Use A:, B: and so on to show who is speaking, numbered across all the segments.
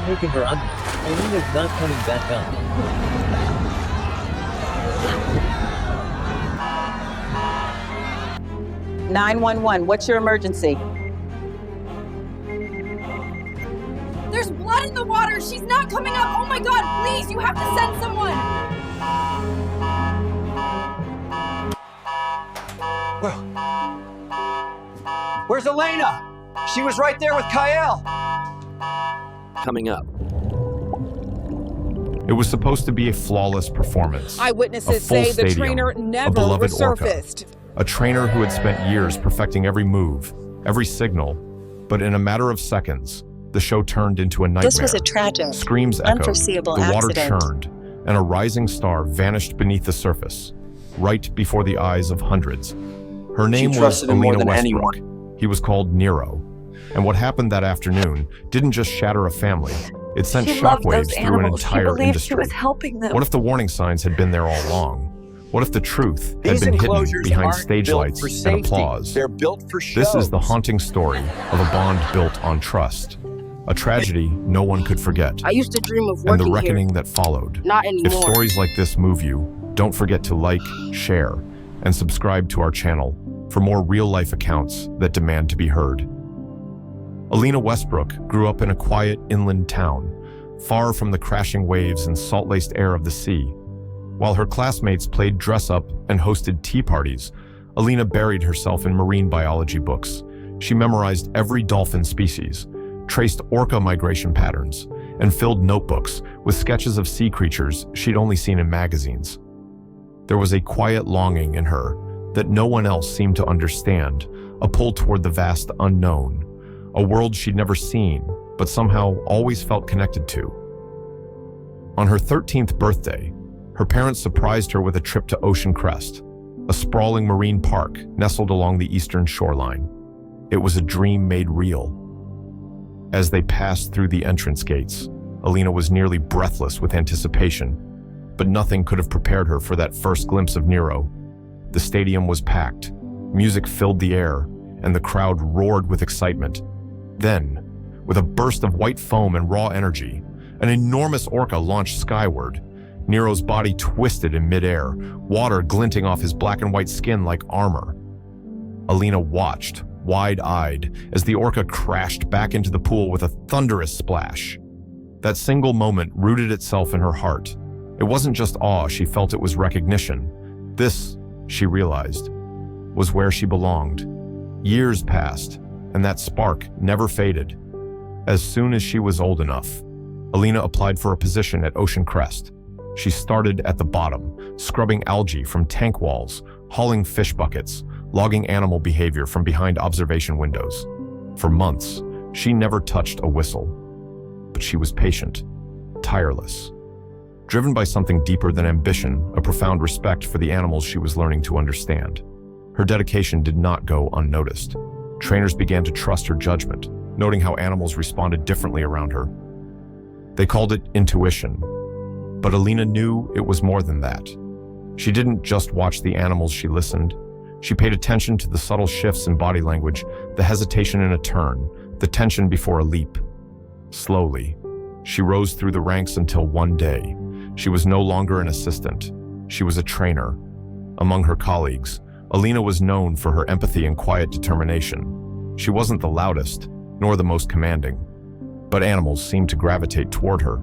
A: taken her under. Alina's not coming back up.
B: 911, what's your emergency?
C: There's blood in the water! She's not coming up! Oh my god, please, you have to send someone!
D: Where's Elena? She was right there with Kyle.
A: Coming up.
E: It was supposed to be a flawless performance.
F: Eyewitnesses
E: A full
F: say the
E: stadium,
F: trainer
E: a
F: never
E: beloved Orca.
F: resurfaced.
E: A trainer who had spent years perfecting every move, every signal, but in a matter of seconds, the show turned into a nightmare.
G: This was a tragic,
E: Screams echoed,
G: unforeseeable
E: the water
G: accident.
E: churned, and a rising star vanished beneath the surface, right before the eyes of hundreds. Her name was
D: trusted him more
E: Alina
D: than
E: Westbrook. He was called Nero. And what happened that afternoon didn't just shatter a family. It sent
G: She loved
E: shockwaves
G: those
E: through an
G: animals. She
E: entire
G: believed
E: industry.
G: she was helping them.
E: What if the warning signs had been there all along? What if the truth had
D: These
E: been hidden
D: enclosures
E: behind
D: aren't
E: stage
D: built
E: lights
D: for
E: and
D: safety.
E: applause?
D: They're built for show.
E: This is the haunting story of a bond built on trust. A tragedy no one could forget.
H: I used to dream of
E: And
H: working
E: the reckoning
H: here.
E: that followed.
H: Not anymore.
E: If stories like this move you, don't forget to like, share, and subscribe to our channel for more real-life accounts that demand to be heard. Alina Westbrook grew up in a quiet inland town, far from the crashing waves and salt-laced air of the sea. While her classmates played dress-up and hosted tea parties, Alina buried herself in marine biology books. She memorized every dolphin species, traced orca migration patterns, and filled notebooks with sketches of sea creatures she'd only seen in magazines. There was a quiet longing in her that no one else seemed to understand, a pull toward the vast unknown, a world she'd never seen, but somehow always felt connected to. On her 13th birthday, her parents surprised her with a trip to Ocean Crest, a sprawling marine park nestled along the eastern shoreline. It was a dream made real. As they passed through the entrance gates, Alina was nearly breathless with anticipation, but nothing could have prepared her for that first glimpse of Nero. The stadium was packed, music filled the air, and the crowd roared with excitement. Then, with a burst of white foam and raw energy, an enormous orca launched skyward. Nero's body twisted in midair, water glinting off his black and white skin like armor. Alina watched, wide-eyed, as the orca crashed back into the pool with a thunderous splash. That single moment rooted itself in her heart. It wasn't just awe, she felt it was recognition. This, she realized, was where she belonged. Years passed, and that spark never faded. As soon as she was old enough, Alina applied for a position at Ocean Crest. She started at the bottom, scrubbing algae from tank walls, hauling fish buckets, logging animal behavior from behind observation windows. For months, she never touched a whistle. But she was patient, tireless, driven by something deeper than ambition, a profound respect for the animals she was learning to understand. Her dedication did not go unnoticed. Trainers began to trust her judgment, noting how animals responded differently around her. They called it intuition, but Alina knew it was more than that. She didn't just watch the animals, she listened. She paid attention to the subtle shifts in body language, the hesitation in a turn, the tension before a leap. Slowly, she rose through the ranks until one day, she was no longer an assistant. She was a trainer. Among her colleagues, Alina was known for her empathy and quiet determination. She wasn't the loudest, nor the most commanding, but animals seemed to gravitate toward her.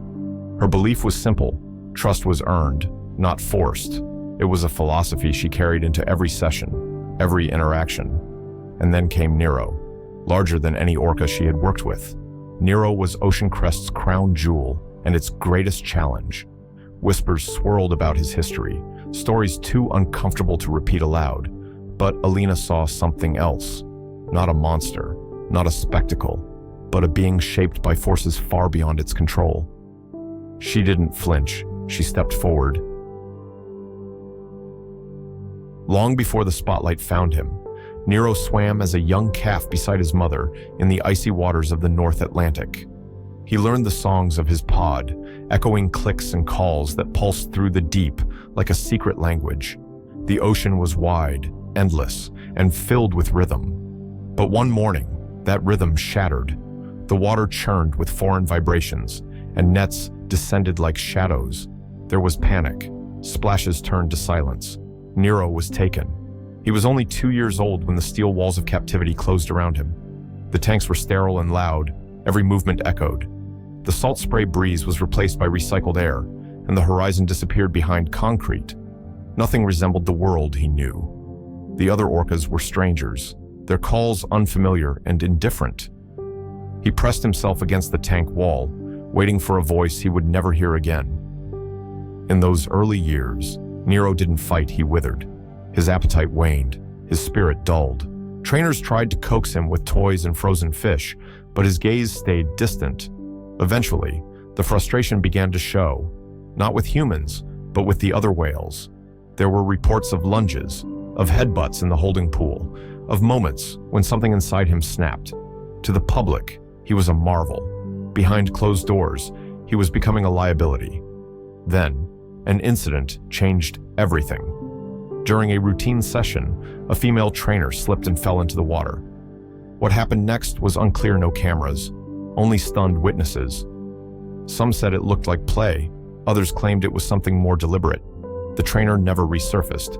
E: Her belief was simple. Trust was earned, not forced. It was a philosophy she carried into every session, every interaction. And then came Nero, larger than any orca she had worked with. Nero was Ocean Crest's crown jewel and its greatest challenge. Whispers swirled about his history, stories too uncomfortable to repeat aloud. But Alina saw something else. Not a monster, not a spectacle, but a being shaped by forces far beyond its control. She didn't flinch. She stepped forward. Long before the spotlight found him, Nero swam as a young calf beside his mother in the icy waters of the North Atlantic. He learned the songs of his pod, echoing clicks and calls that pulsed through the deep like a secret language. The ocean was wide, endless, and filled with rhythm. But one morning, that rhythm shattered. The water churned with foreign vibrations, and nets descended like shadows. There was panic. Splashes turned to silence. Nero was taken. He was only 2 years old when the steel walls of captivity closed around him. The tanks were sterile and loud. Every movement echoed. The salt spray breeze was replaced by recycled air, and the horizon disappeared behind concrete. Nothing resembled the world he knew. The other orcas were strangers, their calls unfamiliar and indifferent. He pressed himself against the tank wall, waiting for a voice he would never hear again. In those early years, Nero didn't fight, he withered. His appetite waned, his spirit dulled. Trainers tried to coax him with toys and frozen fish, but his gaze stayed distant. Eventually, the frustration began to show, not with humans, but with the other whales. There were reports of lunges, of headbutts in the holding pool, of moments when something inside him snapped. To the public, he was a marvel. Behind closed doors, he was becoming a liability. Then, an incident changed everything. During a routine session, a female trainer slipped and fell into the water. What happened next was unclear. No cameras, only stunned witnesses. Some said it looked like play, others claimed it was something more deliberate. The trainer never resurfaced.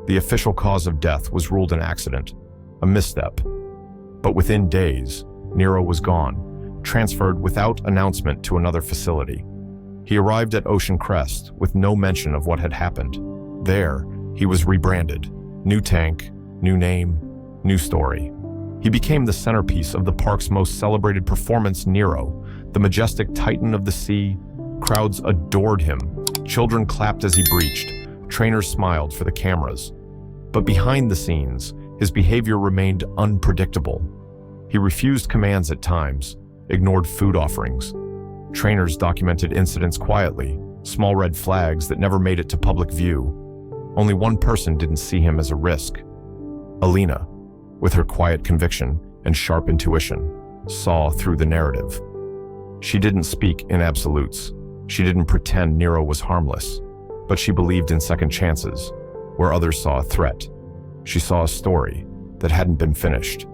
E: The official cause of death was ruled an accident, a misstep. But within days, Nero was gone, transferred without announcement to another facility. He arrived at Ocean Crest with no mention of what had happened. There, he was rebranded. New tank, new name, new story. He became the centerpiece of the park's most celebrated performance, Nero, the majestic titan of the sea. Crowds adored him. Children clapped as he breached. Trainers smiled for the cameras. But behind the scenes, his behavior remained unpredictable. He refused commands at times, ignored food offerings. Trainers documented incidents quietly, small red flags that never made it to public view. Only one person didn't see him as a risk. Alina, with her quiet conviction and sharp intuition, saw through the narrative. She didn't speak in absolutes. She didn't pretend Nero was harmless, but she believed in second chances, where others saw a threat. She saw a story that hadn't been finished.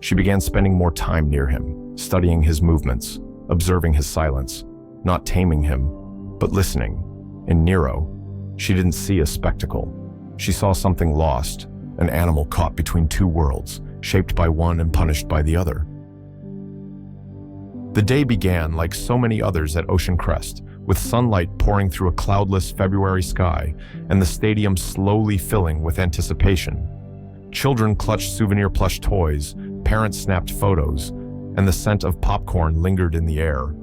E: She began spending more time near him, studying his movements, observing his silence, not taming him, but listening. In Nero, she didn't see a spectacle. She saw something lost, an animal caught between two worlds, shaped by one and punished by the other. The day began like so many others at Ocean Crest, with sunlight pouring through a cloudless February sky and the stadium slowly filling with anticipation. Children clutched souvenir plush toys, parents snapped photos, and the scent of popcorn lingered in the air.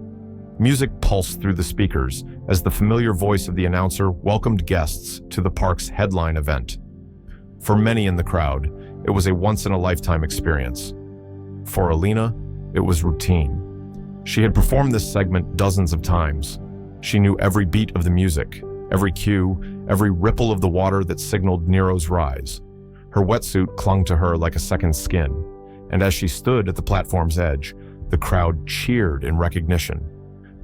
E: Music pulsed through the speakers as the familiar voice of the announcer welcomed guests to the park's headline event. For many in the crowd, it was a once-in-a-lifetime experience. For Alina, it was routine. She had performed this segment dozens of times. She knew every beat of the music, every cue, every ripple of the water that signaled Nero's rise. Her wetsuit clung to her like a second skin, and as she stood at the platform's edge, the crowd cheered in recognition.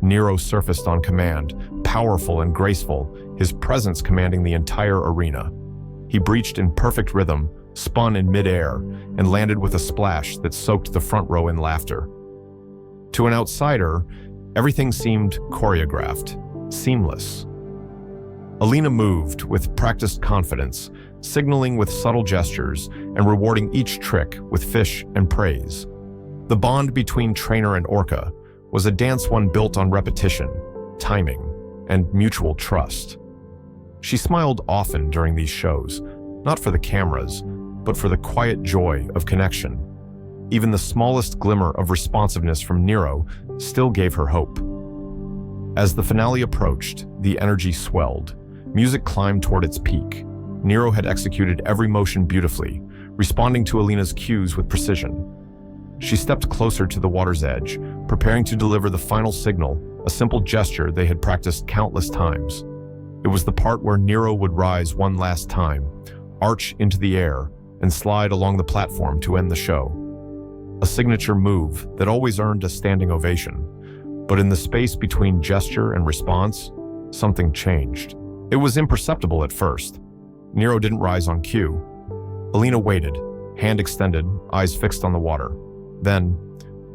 E: Nero surfaced on command, powerful and graceful, his presence commanding the entire arena. He breached in perfect rhythm, spun in midair, and landed with a splash that soaked the front row in laughter. To an outsider, everything seemed choreographed, seamless. Alina moved with practiced confidence, signaling with subtle gestures and rewarding each trick with fish and praise. The bond between trainer and Orca was a dance one built on repetition, timing, and mutual trust. She smiled often during these shows, not for the cameras, but for the quiet joy of connection. Even the smallest glimmer of responsiveness from Nero still gave her hope. As the finale approached, the energy swelled. Music climbed toward its peak. Nero had executed every motion beautifully, responding to Alina's cues with precision. She stepped closer to the water's edge, preparing to deliver the final signal, a simple gesture they had practiced countless times. It was the part where Nero would rise one last time, arch into the air, and slide along the platform to end the show. A signature move that always earned a standing ovation. But in the space between gesture and response, something changed. It was imperceptible at first. Nero didn't rise on cue. Alina waited, hand extended, eyes fixed on the water. Then,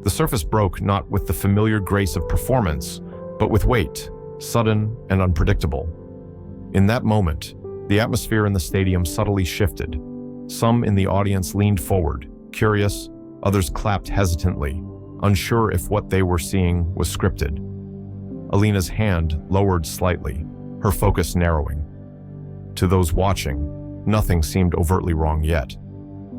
E: the surface broke not with the familiar grace of performance, but with weight, sudden and unpredictable. In that moment, the atmosphere in the stadium subtly shifted. Some in the audience leaned forward, curious, others clapped hesitantly, unsure if what they were seeing was scripted. Alina's hand lowered slightly, her focus narrowing. To those watching, nothing seemed overtly wrong yet.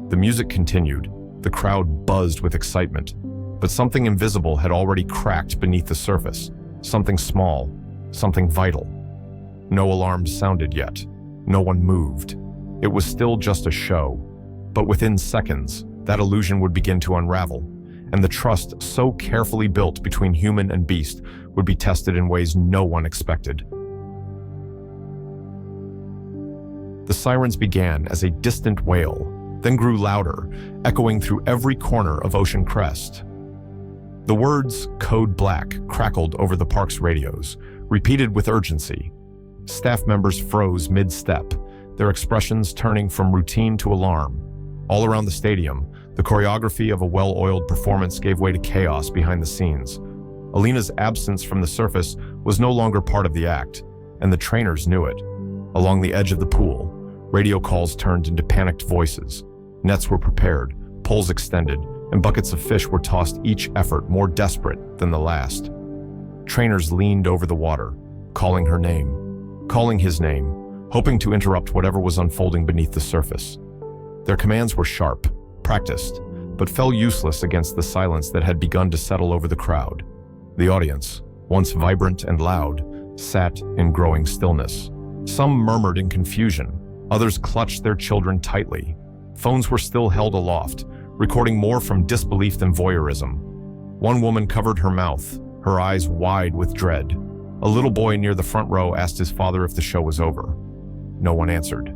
E: The music continued, the crowd buzzed with excitement, but something invisible had already cracked beneath the surface, something small, something vital. No alarms sounded yet, no one moved. It was still just a show, but within seconds, that illusion would begin to unravel, and the trust so carefully built between human and beast would be tested in ways no one expected. The sirens began as a distant wail, then grew louder, echoing through every corner of Ocean Crest. The words "Code Black" crackled over the park's radios, repeated with urgency. Staff members froze mid-step, their expressions turning from routine to alarm. All around the stadium, the choreography of a well-oiled performance gave way to chaos behind the scenes. Alina's absence from the surface was no longer part of the act, and the trainers knew it. Along the edge of the pool, radio calls turned into panicked voices. Nets were prepared, poles extended, and buckets of fish were tossed, each effort more desperate than the last. Trainers leaned over the water, calling her name, calling his name, hoping to interrupt whatever was unfolding beneath the surface. Their commands were sharp, practiced, but fell useless against the silence that had begun to settle over the crowd. The audience, once vibrant and loud, sat in growing stillness. Some murmured in confusion, others clutched their children tightly. Phones were still held aloft, recording more from disbelief than voyeurism. One woman covered her mouth, her eyes wide with dread. A little boy near the front row asked his father if the show was over. No one answered.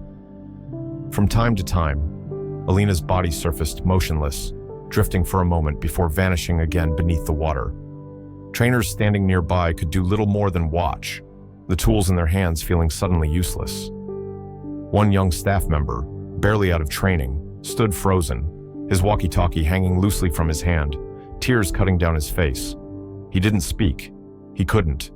E: From time to time, Alina's body surfaced motionless, drifting for a moment before vanishing again beneath the water. Trainers standing nearby could do little more than watch, the tools in their hands feeling suddenly useless. One young staff member, barely out of training, stood frozen, his walkie-talkie hanging loosely from his hand, tears cutting down his face. He didn't speak. He couldn't.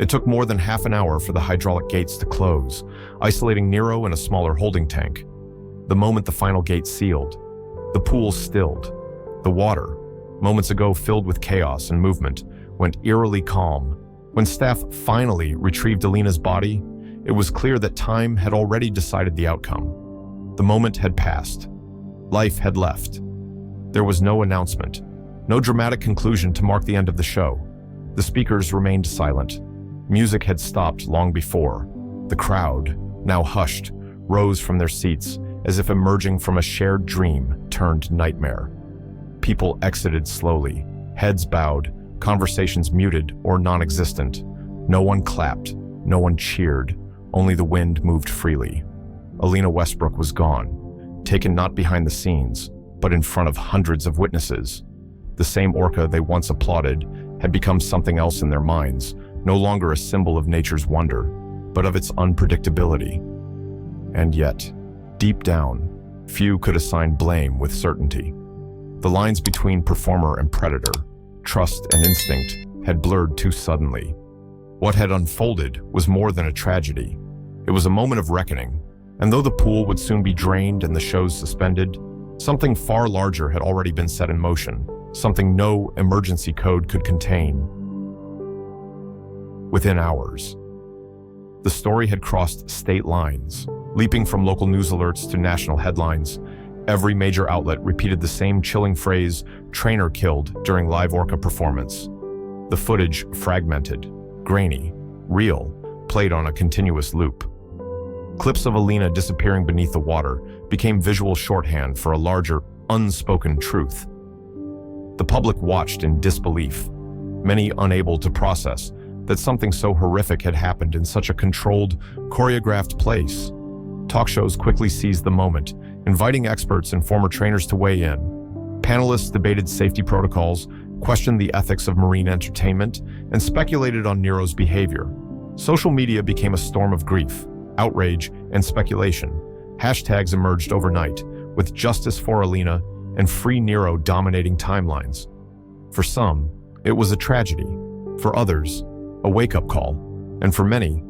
E: It took more than half an hour for the hydraulic gates to close, isolating Nero in a smaller holding tank. The moment the final gate sealed, the pool stilled. The water, moments ago filled with chaos and movement, went eerily calm. When staff finally retrieved Alina's body, it was clear that time had already decided the outcome. The moment had passed. Life had left. There was no announcement, no dramatic conclusion to mark the end of the show. The speakers remained silent. Music had stopped long before. The crowd, now hushed, rose from their seats as if emerging from a shared dream turned nightmare. People exited slowly, heads bowed, conversations muted or non-existent. No one clapped, no one cheered, only the wind moved freely. Alina Westbrook was gone, taken not behind the scenes, but in front of hundreds of witnesses. The same Orca they once applauded had become something else in their minds, no longer a symbol of nature's wonder, but of its unpredictability. And yet, deep down, few could assign blame with certainty. The lines between performer and predator, trust and instinct, had blurred too suddenly. What had unfolded was more than a tragedy. It was a moment of reckoning, and though the pool would soon be drained and the shows suspended, something far larger had already been set in motion, something no emergency code could contain. Within hours, the story had crossed state lines, leaping from local news alerts to national headlines. Every major outlet repeated the same chilling phrase, "Trainer killed during live Orca performance." The footage, fragmented, grainy, real, played on a continuous loop. Clips of Alina disappearing beneath the water became visual shorthand for a larger, unspoken truth. The public watched in disbelief, many unable to process that something so horrific had happened in such a controlled, choreographed place. Talk shows quickly seized the moment, inviting experts and former trainers to weigh in. Panelists debated safety protocols, questioned the ethics of marine entertainment, and speculated on Nero's behavior. Social media became a storm of grief, outrage, and speculation. Hashtags emerged overnight, with "Justice for Alina" and "Free Nero" dominating timelines. For some, it was a tragedy. For others, a wake-up call, and for many,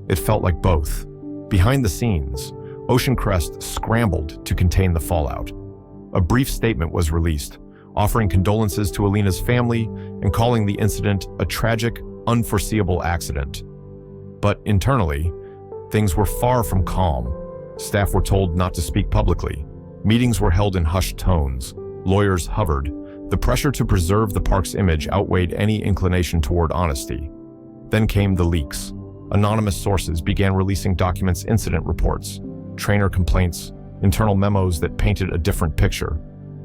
E: it felt like both. Behind the scenes, Ocean Crest scrambled to contain the fallout. A brief statement was released, offering condolences to Alina's family and calling the incident a tragic, unforeseeable accident. But internally, things were far from calm. Staff were told not to speak publicly. Meetings were held in hushed tones. Lawyers hovered. The pressure to preserve the park's image outweighed any inclination toward honesty. Then came the leaks. Anonymous sources began releasing documents, incident reports, trainer complaints, internal memos that painted a different picture.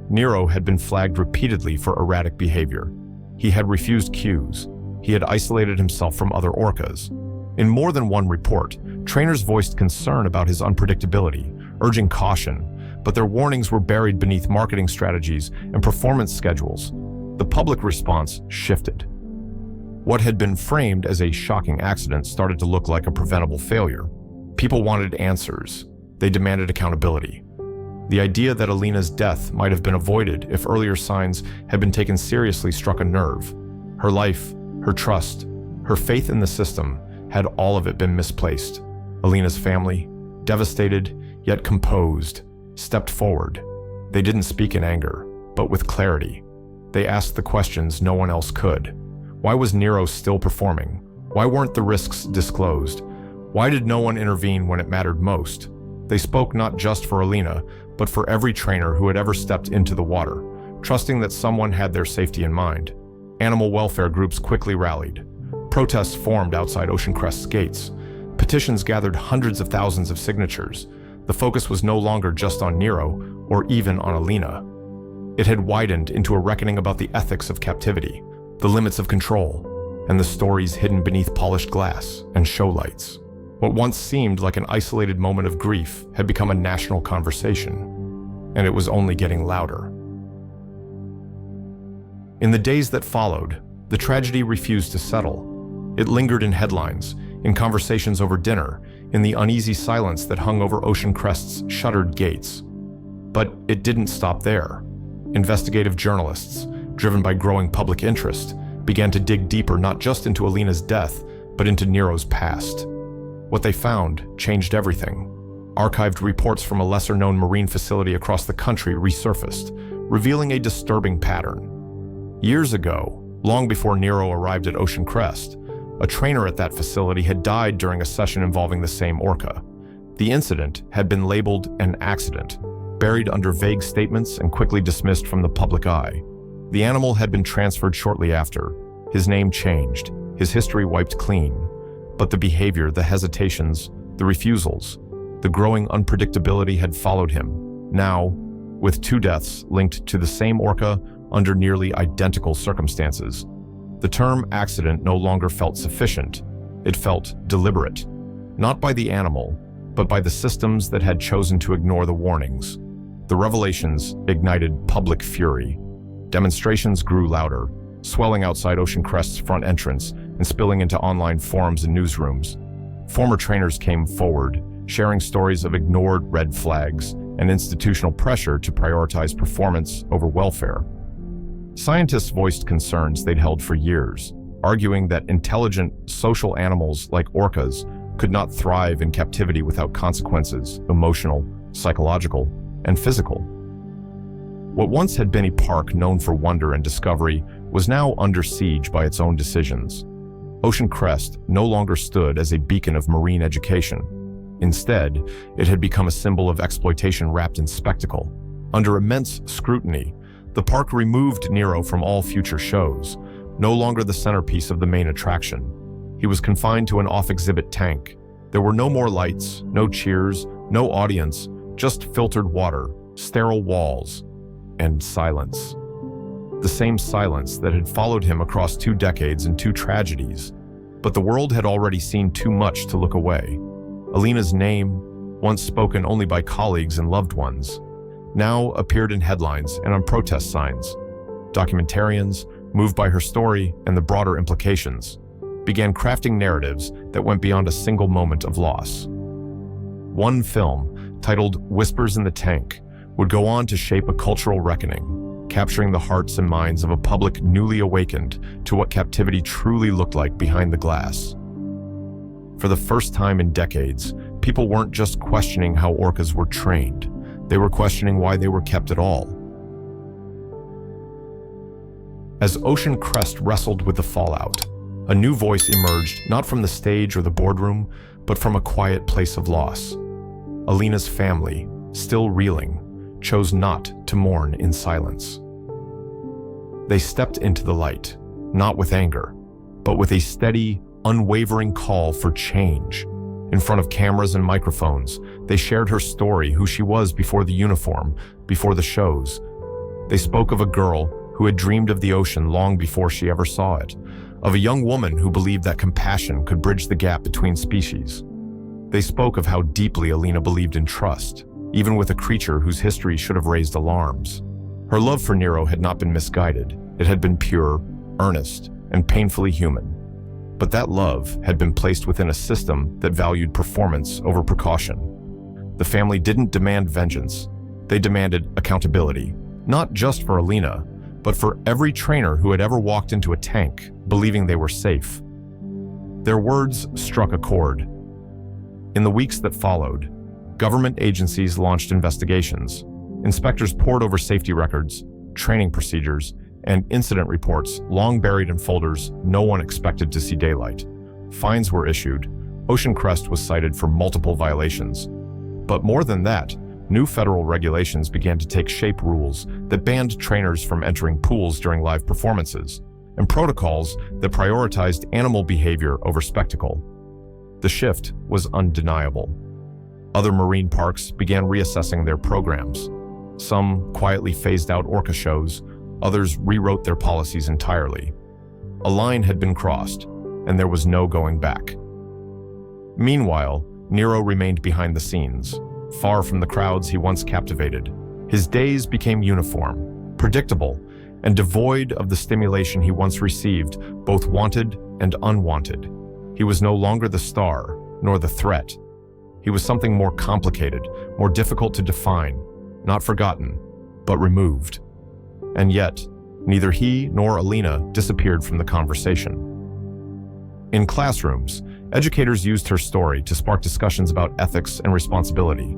E: Nero had been flagged repeatedly for erratic behavior. He had refused cues. He had isolated himself from other orcas. In more than one report, trainers voiced concern about his unpredictability, urging caution, but their warnings were buried beneath marketing strategies and performance schedules. The public response shifted. What had been framed as a shocking accident started to look like a preventable failure. People wanted answers. They demanded accountability. The idea that Alina's death might have been avoided if earlier signs had been taken seriously struck a nerve. Her life, her trust, her faith in the system had all of it been misplaced. Alina's family, devastated yet composed, stepped forward. They didn't speak in anger, but with clarity. They asked the questions no one else could. Why was Nero still performing? Why weren't the risks disclosed? Why did no one intervene when it mattered most? They spoke not just for Alina, but for every trainer who had ever stepped into the water, trusting that someone had their safety in mind. Animal welfare groups quickly rallied. Protests formed outside Ocean Crest's gates. Petitions gathered hundreds of thousands of signatures. The focus was no longer just on Nero, or even on Alina. It had widened into a reckoning about the ethics of captivity, the limits of control, and the stories hidden beneath polished glass and show lights. What once seemed like an isolated moment of grief had become a national conversation, and it was only getting louder. In the days that followed, the tragedy refused to settle. It lingered in headlines, in conversations over dinner, in the uneasy silence that hung over Ocean Crest's shuttered gates. But it didn't stop there. Investigative journalists, driven by growing public interest, began to dig deeper not just into Alina's death, but into Nero's past. What they found changed everything. Archived reports from a lesser-known marine facility across the country resurfaced, revealing a disturbing pattern. Years ago, long before Nero arrived at Ocean Crest, a trainer at that facility had died during a session involving the same orca. The incident had been labeled an accident, buried under vague statements and quickly dismissed from the public eye. The animal had been transferred shortly after. His name changed, his history wiped clean. But the behavior, the hesitations, the refusals, the growing unpredictability had followed him. Now, with 2 deaths linked to the same orca under nearly identical circumstances, the term accident no longer felt sufficient. It felt deliberate, not by the animal, but by the systems that had chosen to ignore the warnings. The revelations ignited public fury. Demonstrations grew louder, swelling outside Ocean Crest's front entrance and spilling into online forums and newsrooms. Former trainers came forward, sharing stories of ignored red flags and institutional pressure to prioritize performance over welfare. Scientists voiced concerns they'd held for years, arguing that intelligent, social animals like orcas could not thrive in captivity without consequences, emotional, psychological, and physical. What once had been a park known for wonder and discovery was now under siege by its own decisions. Ocean Crest no longer stood as a beacon of marine education. Instead, it had become a symbol of exploitation wrapped in spectacle. Under immense scrutiny, the park removed Nero from all future shows, no longer the centerpiece of the main attraction. He was confined to an off-exhibit tank. There were no more lights, no cheers, no audience, just filtered water, sterile walls, and silence. The same silence that had followed him across 2 decades and 2 tragedies. But the world had already seen too much to look away. Alina's name, once spoken only by colleagues and loved ones, now appeared in headlines and on protest signs. Documentarians, moved by her story and the broader implications, began crafting narratives that went beyond a single moment of loss. One film, titled Whispers in the Tank, would go on to shape a cultural reckoning. capturing the hearts and minds of a public newly awakened to what captivity truly looked like behind the glass. For the first time in decades, people weren't just questioning how orcas were trained. They were questioning why they were kept at all. As Ocean Crest wrestled with the fallout, a new voice emerged, not from the stage or the boardroom, but from a quiet place of loss. Alina's family, still reeling, chose not to mourn in silence. They stepped into the light, not with anger, but with a steady, unwavering call for change. In front of cameras and microphones, they shared her story, who she was before the uniform, before the shows. They spoke of a girl who had dreamed of the ocean long before she ever saw it, of a young woman who believed that compassion could bridge the gap between species. They spoke of how deeply Alina believed in trust, even with a creature whose history should have raised alarms. Her love for Nero had not been misguided. It had been pure, earnest, and painfully human. But that love had been placed within a system that valued performance over precaution. The family didn't demand vengeance. They demanded accountability, not just for Alina, but for every trainer who had ever walked into a tank believing they were safe. Their words struck a chord. In the weeks that followed, government agencies launched investigations. Inspectors pored over safety records, training procedures, and incident reports long buried in folders no one expected to see daylight. Fines were issued. Ocean Crest was cited for multiple violations. But more than that, new federal regulations began to take shape, rules that banned trainers from entering pools during live performances, and protocols that prioritized animal behavior over spectacle. The shift was undeniable. Other marine parks began reassessing their programs. Some quietly phased out orca shows, others rewrote their policies entirely. A line had been crossed, and there was no going back. Meanwhile, Nero remained behind the scenes, far from the crowds he once captivated. His days became uniform, predictable, and devoid of the stimulation he once received, both wanted and unwanted. He was no longer the star, nor the threat. He was something more complicated, more difficult to define, not forgotten, but removed. And yet, neither he nor Alina disappeared from the conversation. In classrooms, educators used her story to spark discussions about ethics and responsibility.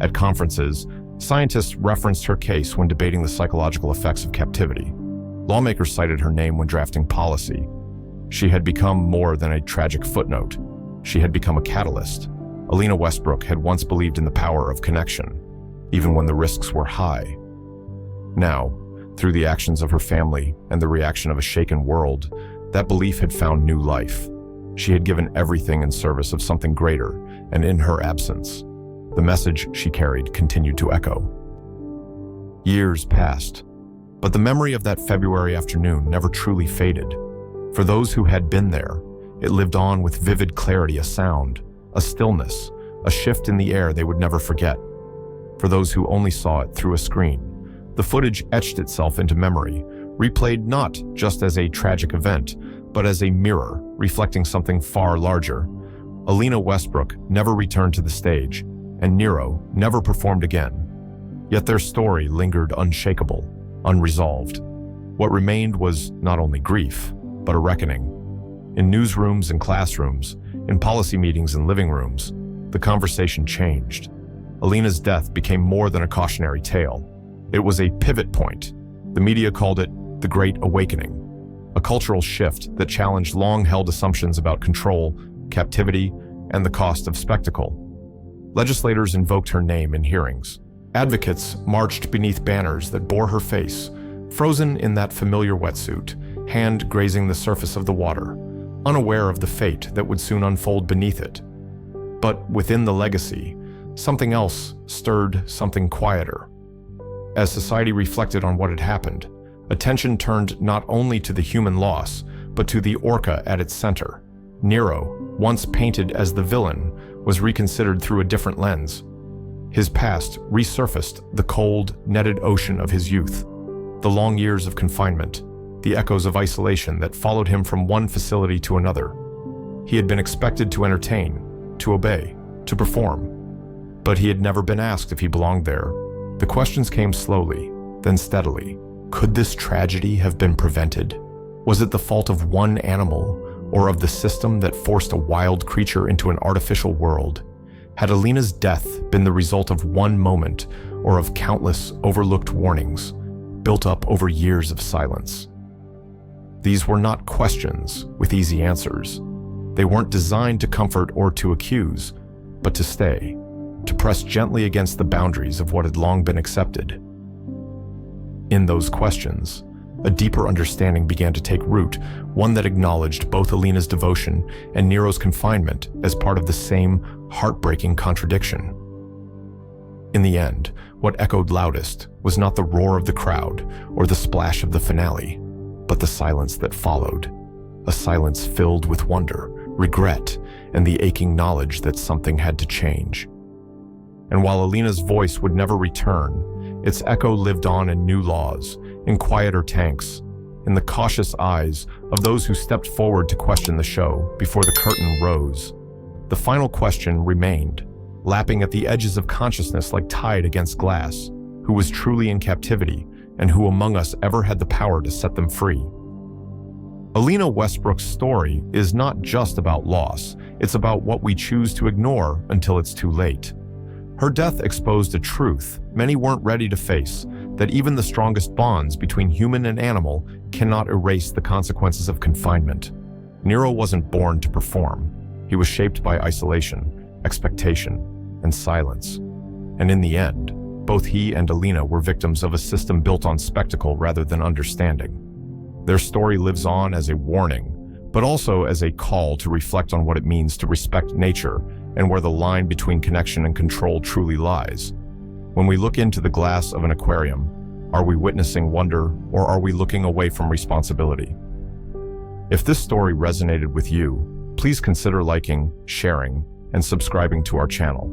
E: At conferences, scientists referenced her case when debating the psychological effects of captivity. Lawmakers cited her name when drafting policy. She had become more than a tragic footnote. She had become a catalyst. Alina Westbrook had once believed in the power of connection, even when the risks were high. Now, through the actions of her family and the reaction of a shaken world, that belief had found new life. She had given everything in service of something greater, and in her absence, the message she carried continued to echo. Years passed, but the memory of that February afternoon never truly faded. For those who had been there, it lived on with vivid clarity, a sound, a stillness, a shift in the air they would never forget. For those who only saw it through a screen, the footage etched itself into memory, replayed not just as a tragic event, but as a mirror reflecting something far larger. Alina Westbrook never returned to the stage, and Nero never performed again. Yet their story lingered unshakable, unresolved. What remained was not only grief, but a reckoning. In newsrooms and classrooms, in policy meetings and living rooms, the conversation changed. Alina's death became more than a cautionary tale. It was a pivot point. The media called it the Great Awakening, a cultural shift that challenged long-held assumptions about control, captivity, and the cost of spectacle. Legislators invoked her name in hearings. Advocates marched beneath banners that bore her face, frozen in that familiar wetsuit, hand grazing the surface of the water, unaware of the fate that would soon unfold beneath it. But within the legacy, something else stirred something quieter. As society reflected on what had happened, attention turned not only to the human loss, but to the orca at its center. Nero, once painted as the villain, was reconsidered through a different lens. His past resurfaced the cold, netted ocean of his youth, the long years of confinement, the echoes of isolation that followed him from one facility to another. He had been expected to entertain, to obey, to perform, but he had never been asked if he belonged there. The questions came slowly, then steadily. Could this tragedy have been prevented? Was it the fault of one animal or of the system that forced a wild creature into an artificial world? Had Alina's death been the result of one moment or of countless overlooked warnings built up over years of silence? These were not questions with easy answers. They weren't designed to comfort or to accuse, but to stay, to press gently against the boundaries of what had long been accepted. In those questions, a deeper understanding began to take root, one that acknowledged both Alina's devotion and Nero's confinement as part of the same heartbreaking contradiction. In the end, what echoed loudest was not the roar of the crowd or the splash of the finale, but the silence that followed, a silence filled with wonder, regret, and the aching knowledge that something had to change. And while Alina's voice would never return, its echo lived on in new laws, in quieter tanks, in the cautious eyes of those who stepped forward to question the show before the curtain rose. The final question remained, lapping at the edges of consciousness like tide against glass: who was truly in captivity, and who among us ever had the power to set them free? Alina Westbrook's story is not just about loss, it's about what we choose to ignore until it's too late. Her death exposed a truth many weren't ready to face, that even the strongest bonds between human and animal cannot erase the consequences of confinement. Nero wasn't born to perform. He was shaped by isolation, expectation, and silence. And in the end, both he and Alina were victims of a system built on spectacle rather than understanding. Their story lives on as a warning, but also as a call to reflect on what it means to respect nature and where the line between connection and control truly lies. When we look into the glass of an aquarium, are we witnessing wonder or are we looking away from responsibility? If this story resonated with you, please consider liking, sharing, and subscribing to our channel.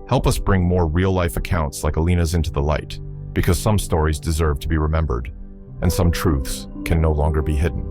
E: Help us bring more real-life accounts like Alina's into the light, because some stories deserve to be remembered, and some truths can no longer be hidden.